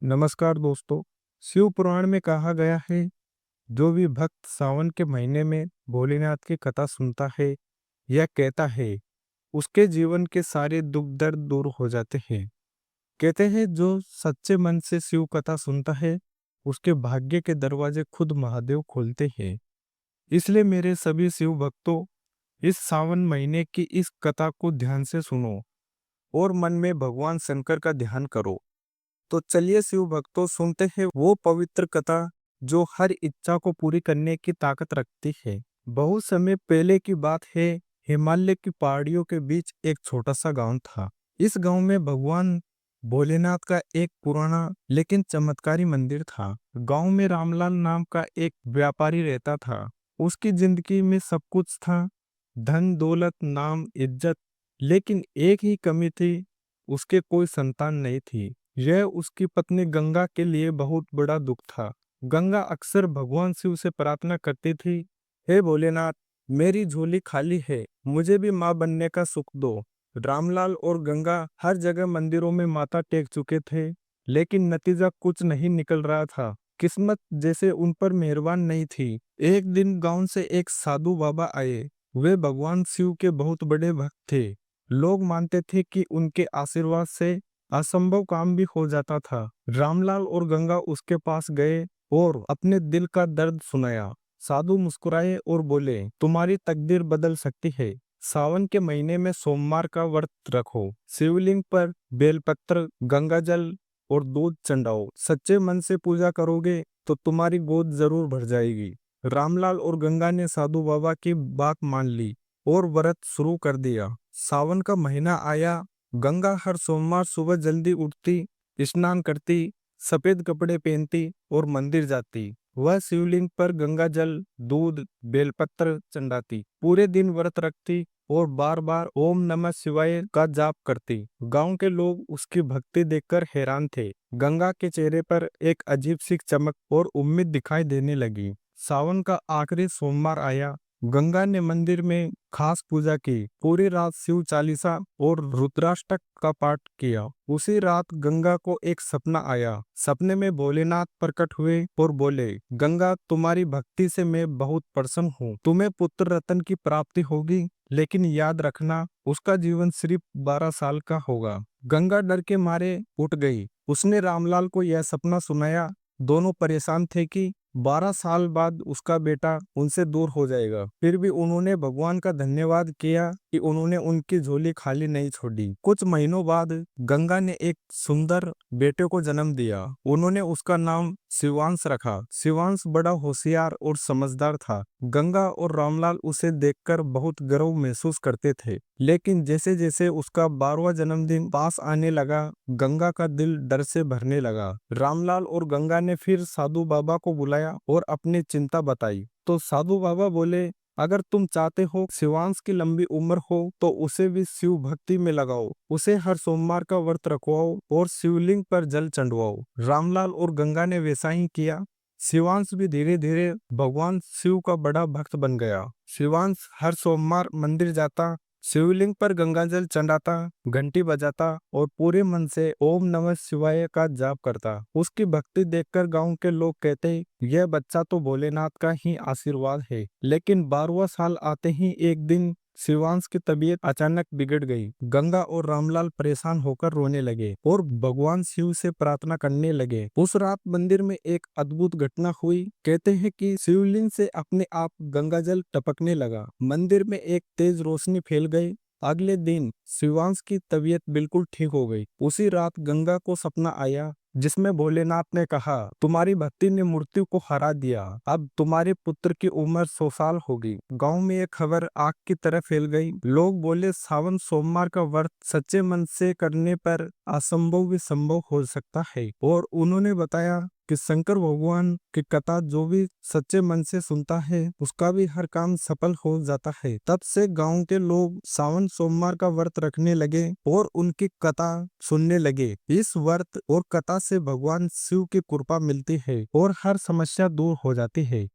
नमस्कार दोस्तों। शिव पुराण में कहा गया है, जो भी भक्त सावन के महीने में भोलेनाथ की कथा सुनता है या कहता है, उसके जीवन के सारे दुख दर्द दूर हो जाते हैं। कहते हैं जो सच्चे मन से शिव कथा सुनता है, उसके भाग्य के दरवाजे खुद महादेव खोलते हैं। इसलिए मेरे सभी शिव भक्तों, इस सावन महीने की इस कथा को ध्यान से सुनो और मन में भगवान शंकर का ध्यान करो। तो चलिए शिव भक्तों, सुनते हैं वो पवित्र कथा जो हर इच्छा को पूरी करने की ताकत रखती है। बहुत समय पहले की बात है। हिमालय की पहाड़ियों के बीच एक छोटा सा गांव था। इस गांव में भगवान भोलेनाथ का एक पुराना लेकिन चमत्कारी मंदिर था। गांव में रामलाल नाम का एक व्यापारी रहता था। उसकी जिंदगी में सब कुछ था, धन दौलत नाम इज्जत, लेकिन एक ही कमी थी, उसके कोई संतान नहीं थी। यह उसकी पत्नी गंगा के लिए बहुत बड़ा दुख था। गंगा अक्सर भगवान शिव से प्रार्थना करती थी, हे भोलेनाथ, मेरी झोली खाली है, मुझे भी माँ बनने का सुख दो। रामलाल और गंगा हर जगह मंदिरों में माथा टेक चुके थे, लेकिन नतीजा कुछ नहीं निकल रहा था। किस्मत जैसे उन पर मेहरबान नहीं थी। एक दिन गांव से एक साधु बाबा आए। वे भगवान शिव के बहुत बड़े भक्त थे। लोग मानते थे कि उनके आशीर्वाद से असंभव काम भी हो जाता था। रामलाल और गंगा उसके पास गए और अपने दिल का दर्द सुनाया। साधु मुस्कुराए और बोले, तुम्हारी तकदीर बदल सकती है। सावन के महीने में सोमवार का व्रत रखो, शिवलिंग पर बेलपत्र, गंगा जल और दूध चढ़ाओ। सच्चे मन से पूजा करोगे तो तुम्हारी गोद जरूर भर जाएगी। रामलाल और गंगा ने साधु बाबा की बात मान ली और व्रत शुरू कर दिया। सावन का महीना आया। गंगा हर सोमवार सुबह जल्दी उठती, स्नान करती, सफेद कपड़े पहनती और मंदिर जाती। वह शिवलिंग पर गंगा जल, दूध, बेलपत्र चढ़ाती, पूरे दिन व्रत रखती और बार बार ओम नमः शिवाय का जाप करती। गांव के लोग उसकी भक्ति देखकर हैरान थे। गंगा के चेहरे पर एक अजीब सी चमक और उम्मीद दिखाई देने लगी। सावन का आखिरी सोमवार आया। गंगा ने मंदिर में खास पूजा की, पूरी रात शिव चालीसा और रुद्राष्टक का पाठ किया। उसी रात गंगा को एक सपना आया। सपने में भोलेनाथ प्रकट हुए और बोले, गंगा, तुम्हारी भक्ति से मैं बहुत प्रसन्न हूँ। तुम्हें पुत्र रत्न की प्राप्ति होगी, लेकिन याद रखना, उसका जीवन सिर्फ 12 साल का होगा। गंगा डर के मारे उठ गई। उसने रामलाल को यह सपना सुनाया। दोनों परेशान थे कि 12 साल बाद उसका बेटा उनसे दूर हो जाएगा। फिर भी उन्होंने भगवान का धन्यवाद किया कि उन्होंने उनकी झोली खाली नहीं छोड़ी। कुछ महीनों बाद गंगा ने एक सुंदर बेटे को जन्म दिया। उन्होंने उसका नाम शिवांश रखा। शिवांश बड़ा होशियार और समझदार था। गंगा और रामलाल उसे देखकर बहुत गर्व महसूस करते थे। लेकिन जैसे जैसे उसका 12वां जन्मदिन पास आने लगा, गंगा का दिल डर से भरने लगा। रामलाल और गंगा ने फिर साधु बाबा को बुलाया और अपनी चिंता बताई। तो साधु बाबा बोले, अगर तुम चाहते हो शिवांश की लंबी उम्र हो तो उसे भी शिव भक्ति में लगाओ। उसे हर सोमवार का व्रत रखवाओ और शिवलिंग पर जल चढ़वाओ। रामलाल और गंगा ने वैसा ही किया। शिवांश भी धीरे धीरे भगवान शिव का बड़ा भक्त बन गया। शिवांश हर सोमवार मंदिर जाता, शिवलिंग पर गंगाजल चढ़ाता, घंटी बजाता और पूरे मन से ओम नमः शिवाय का जाप करता। उसकी भक्ति देखकर गांव के लोग कहते, यह बच्चा तो भोलेनाथ का ही आशीर्वाद है। लेकिन 12वां साल आते ही एक दिन शिवांश की तबीयत अचानक बिगड़ गई। गंगा और रामलाल परेशान होकर रोने लगे और भगवान शिव से प्रार्थना करने लगे। उस रात मंदिर में एक अद्भुत घटना हुई। कहते हैं कि शिवलिंग से अपने आप गंगाजल टपकने लगा। मंदिर में एक तेज रोशनी फैल गई। अगले दिन शिवांश की तबीयत बिल्कुल ठीक हो गई। उसी रात गंगा को सपना आया, जिसमें भोलेनाथ ने कहा, तुम्हारी भक्ति ने मृत्यु को हरा दिया। अब तुम्हारे पुत्र की उम्र 100 साल होगी। गांव में यह खबर आग की तरह फैल गई। लोग बोले, सावन सोमवार का व्रत सच्चे मन से करने पर असंभव भी संभव हो सकता है। और उन्होंने बताया कि शंकर भगवान की कथा जो भी सच्चे मन से सुनता है, उसका भी हर काम सफल हो जाता है। तब से गांव के लोग सावन सोमवार का व्रत रखने लगे और उनकी कथा सुनने लगे। इस व्रत और कथा से भगवान शिव की कृपा मिलती है और हर समस्या दूर हो जाती है।